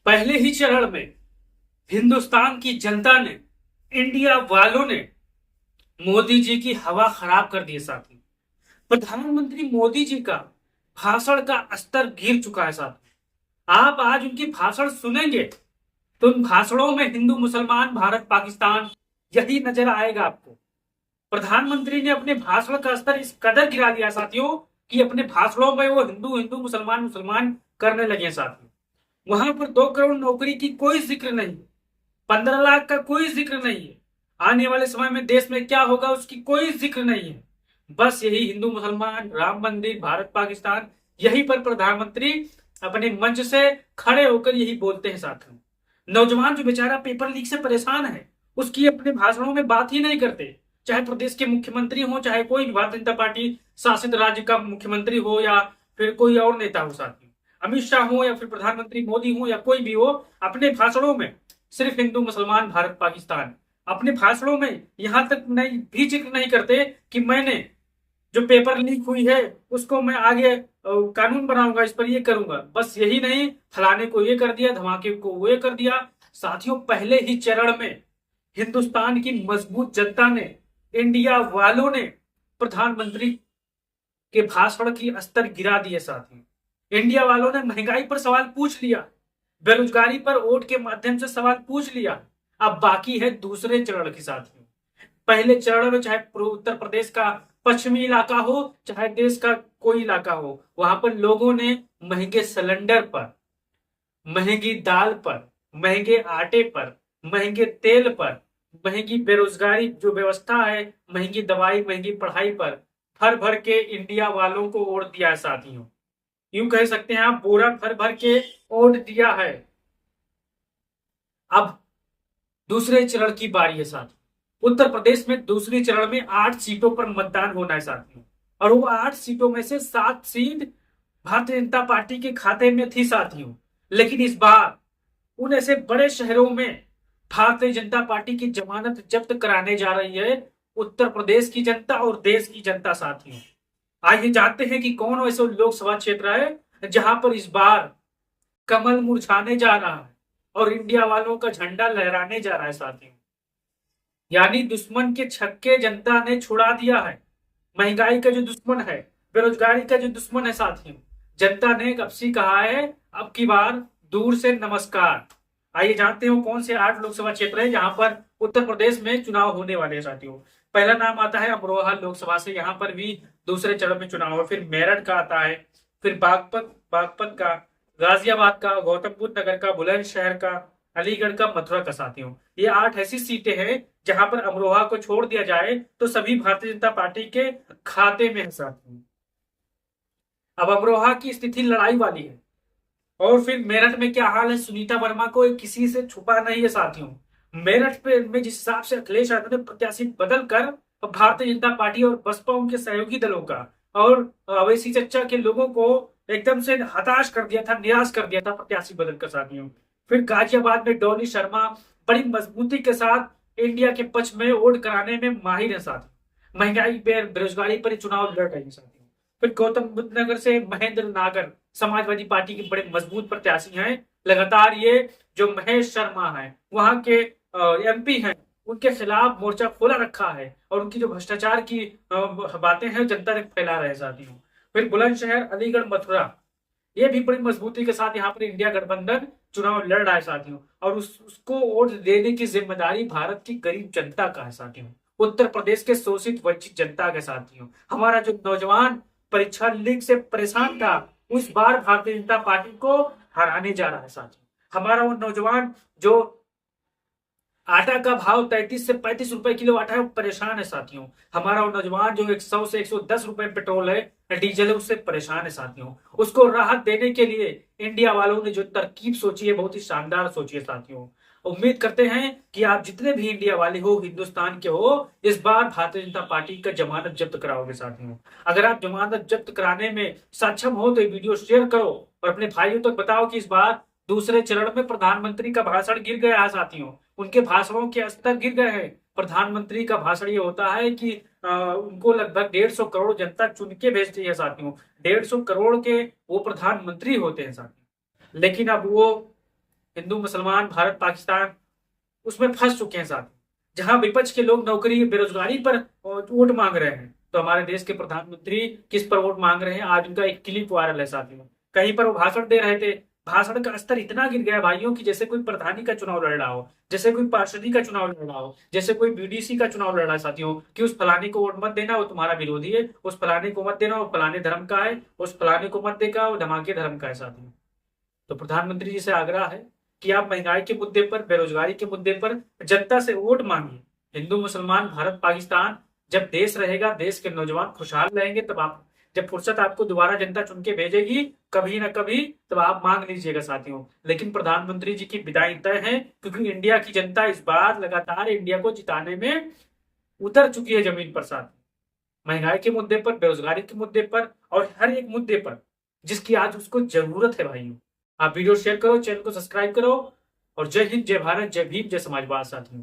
पहले ही चरण में हिंदुस्तान की जनता ने, इंडिया वालों ने मोदी जी की हवा खराब कर दी है साथी। प्रधानमंत्री मोदी जी का भाषण का स्तर गिर चुका है साथी। आप आज उनकी भाषण सुनेंगे तो उन भाषणों में हिंदू मुसलमान भारत पाकिस्तान यही नजर आएगा आपको। प्रधानमंत्री ने अपने भाषण का स्तर इस कदर गिरा दिया साथियों कि अपने भाषणों में वो हिंदू हिंदू मुसलमान मुसलमान करने लगे साथियों। वहां पर 2 करोड़ नौकरी की कोई जिक्र नहीं, 15 लाख का कोई जिक्र नहीं है, आने वाले समय में देश में क्या होगा उसकी कोई जिक्र नहीं है। बस यही हिंदू मुसलमान, राम मंदिर, भारत पाकिस्तान, यही पर प्रधानमंत्री अपने मंच से खड़े होकर यही बोलते हैं साथियों। नौजवान जो बेचारा पेपर लीक से परेशान है उसकी अपने भाषणों में बात ही नहीं करते, चाहे प्रदेश के मुख्यमंत्री हो, चाहे कोई भी भारतीय जनता पार्टी शासित राज्य का मुख्यमंत्री हो या फिर कोई और नेता हो साथियों, अमित शाह हो या फिर प्रधानमंत्री मोदी हो या कोई भी हो, अपने भाषणों में सिर्फ हिंदू मुसलमान भारत पाकिस्तान, अपने भाषणों में यहां तक नहीं भी जिक्र नहीं करते कि मैंने जो पेपर लीक हुई है उसको मैं आगे कानून बनाऊंगा, इस पर ये करूंगा। बस यही नहीं, फलाने को ये कर दिया, धमाके को वो ये कर दिया। साथियों, पहले ही चरण में हिंदुस्तान की मजबूत जनता ने, इंडिया वालों ने प्रधानमंत्री के भाषण की स्तर गिरा दिए साथियों। इंडिया वालों ने महंगाई पर सवाल पूछ लिया, बेरोजगारी पर वोट के माध्यम से सवाल पूछ लिया। अब बाकी है दूसरे चरण की साथियों। पहले चरण में चाहे उत्तर प्रदेश का पश्चिमी इलाका हो, चाहे देश का कोई इलाका हो, वहां पर लोगों ने महंगे सिलेंडर पर, महंगी दाल पर, महंगे आटे पर, महंगे तेल पर, महंगी बेरोजगारी जो व्यवस्था है, महंगी दवाई, महंगी पढ़ाई पर भर भर के इंडिया वालों को वोट दिया है साथियों। यूं कह सकते हैं आप, बोरा भर भर के वोट दिया है। अब दूसरे चरण की बारी है साथियों। उत्तर प्रदेश में दूसरे चरण में 8 सीटों पर मतदान होना है साथियों, और वो 8 सीटों में से 7 सीट भारतीय जनता पार्टी के खाते में थी साथियों। लेकिन इस बार उन ऐसे बड़े शहरों में भारतीय जनता पार्टी की जमानत जब्त कराने जा रही है उत्तर प्रदेश की जनता और देश की जनता साथियों। आइए जानते हैं कि कौन ऐसे लोकसभा क्षेत्र है जहां पर इस बार कमल मुरझाने जा रहा है और इंडिया वालों का झंडा लहराने जा रहा है साथियों। यानी दुश्मन के छक्के जनता ने छुड़ा दिया है। महंगाई का जो दुश्मन है, बेरोजगारी का जो दुश्मन है साथियों, जनता ने कब से कहा है अब की बार दूर से नमस्कार। आइए जानते हो कौन से 8 लोकसभा क्षेत्र है जहां पर उत्तर प्रदेश में चुनाव होने वाले हैं साथियों। पहला नाम आता है अमरोहा लोकसभा से, यहाँ पर भी दूसरे चरण में चुनाव है। फिर मेरठ का आता है, फिर बागपत बागपत का, गाजियाबाद का, गौतम बुद्ध नगर का, बुलंदशहर का, अलीगढ़ का, मथुरा का साथियों। ये 8 ऐसी सीटें हैं जहां पर अमरोहा को छोड़ दिया जाए तो सभी भारतीय जनता पार्टी के खाते में है साथियों। अब अमरोहा की स्थिति लड़ाई वाली है। और फिर मेरठ में क्या हाल है, सुनीता वर्मा को किसी से छुपा नहीं है साथियों। मेरठ पे में जिस हिसाब से अखिलेश यादव ने प्रत्याशी बदल कर भारतीय जनता पार्टी और बसपा उनके सहयोगी दलों का और अवैसी चर्चा के लोगों को एकदम से हताश कर दिया था, निराश कर दिया था प्रत्याशी बदल कर साथियों। फिर गाजियाबाद में डॉली शर्मा बड़ी मजबूती के साथ इंडिया के पक्ष में वोट कराने में माहिर है साथियों। महंगाई बेरोजगारी पर चुनाव लड़ रही है साथियों। फिर गौतम बुद्ध नगर से महेंद्र नागर समाजवादी पार्टी के बड़े मजबूत प्रत्याशी हैं। लगातार ये जो महेश शर्मा है वहां के एमपी हैं, उनके खिलाफ मोर्चा खोला रखा है और उनकी जो भ्रष्टाचार की बातें हैं जनता तक फैला रहे साथियों। फिर बुलंदशहर, अलीगढ़, मथुरा, ये भी बड़ी मजबूती के साथ यहाँ पर इंडिया गठबंधन चुनाव लड़ रहा है साथियों। और उसको वोट देने की जिम्मेदारी भारत की गरीब जनता का है साथियों, उत्तर प्रदेश के शोषित वंचित जनता के साथियों। हमारा जो नौजवान परीक्षा लीक से परेशान था उस बार भारतीय जनता पार्टी को हराने जा रहा है साथियों। हमारा वो नौजवान जो आटा का भाव 33 से 35 रुपए किलो आटा है, परेशान है साथियों। हमारा वो नौजवान जो 100 से 110 रुपए पेट्रोल है, डीजल है, उससे परेशान है साथियों। उसको राहत देने के लिए इंडिया वालों ने जो तरकीब सोची है बहुत ही शानदार सोची है साथियों। उम्मीद करते हैं कि आप जितने भी इंडिया वाले हो, हिंदुस्तान के हो, इस बार भारतीय जनता पार्टी का जमानत जब्त कराओगे साथियों। अगर आप जमानत जब्त कराने में सक्षम हो तो ये वीडियो शेयर करो और अपने भाइयों तक बताओ कि इस बार दूसरे चरण में प्रधानमंत्री का भाषण गिर गया है साथियों, उनके भाषणों के स्तर गिर गए हैं। प्रधानमंत्री का भाषण ये होता है कि उनको लगभग 150 करोड़ जनता चुन के भेजती है साथियों। 150 करोड़ के वो प्रधानमंत्री होते हैं साथियों। लेकिन अब वो हिंदू मुसलमान, भारत पाकिस्तान, उसमें फंस चुके हैं साथ। जहां विपक्ष के लोग नौकरी बेरोजगारी पर वोट मांग रहे हैं, तो हमारे देश के प्रधानमंत्री किस पर वोट मांग रहे हैं? आज उनका एक क्लिप वायरल है साथियों। कहीं पर वो भाषण दे रहे थे, भाषण का स्तर इतना गिर गया भाइयों कि जैसे कोई प्रधानी का चुनाव लड़ रहा हो, जैसे कोई पार्षदी का चुनाव लड़ रहा हो, जैसे कोई बीडीसी का चुनाव लड़ रहा है साथियों, कि उस फलाने को वोट मत देना, वो तुम्हारा विरोधी है, उस फलाने को मत देना, वो फलाने धर्म का है, उस फलाने को मत देगा, वो धमाके धर्म का है साथियों। तो प्रधानमंत्री जी से आग्रह है कि आप महंगाई के मुद्दे पर, बेरोजगारी के मुद्दे पर जनता से वोट मांगिए। हिंदू मुसलमान, भारत पाकिस्तान, जब देश रहेगा, देश के नौजवान खुशहाल रहेंगे, तब आप, जब फुर्सत आपको दोबारा जनता चुन के भेजेगी कभी ना कभी, तब आप मांग लीजिएगा साथियों। लेकिन प्रधानमंत्री जी की विदाई तय है, क्योंकि इंडिया की जनता इस बार लगातार इंडिया को जिताने में उतर चुकी है जमीन पर साथ। महंगाई के मुद्दे पर, बेरोजगारी के मुद्दे पर, और हर एक मुद्दे पर जिसकी आज उसको जरूरत है भाइयों। आप वीडियो शेयर करो, चैनल को सब्सक्राइब करो, और जय हिंद, जय भारत, जय भीम, जय समाजवाद साथियों।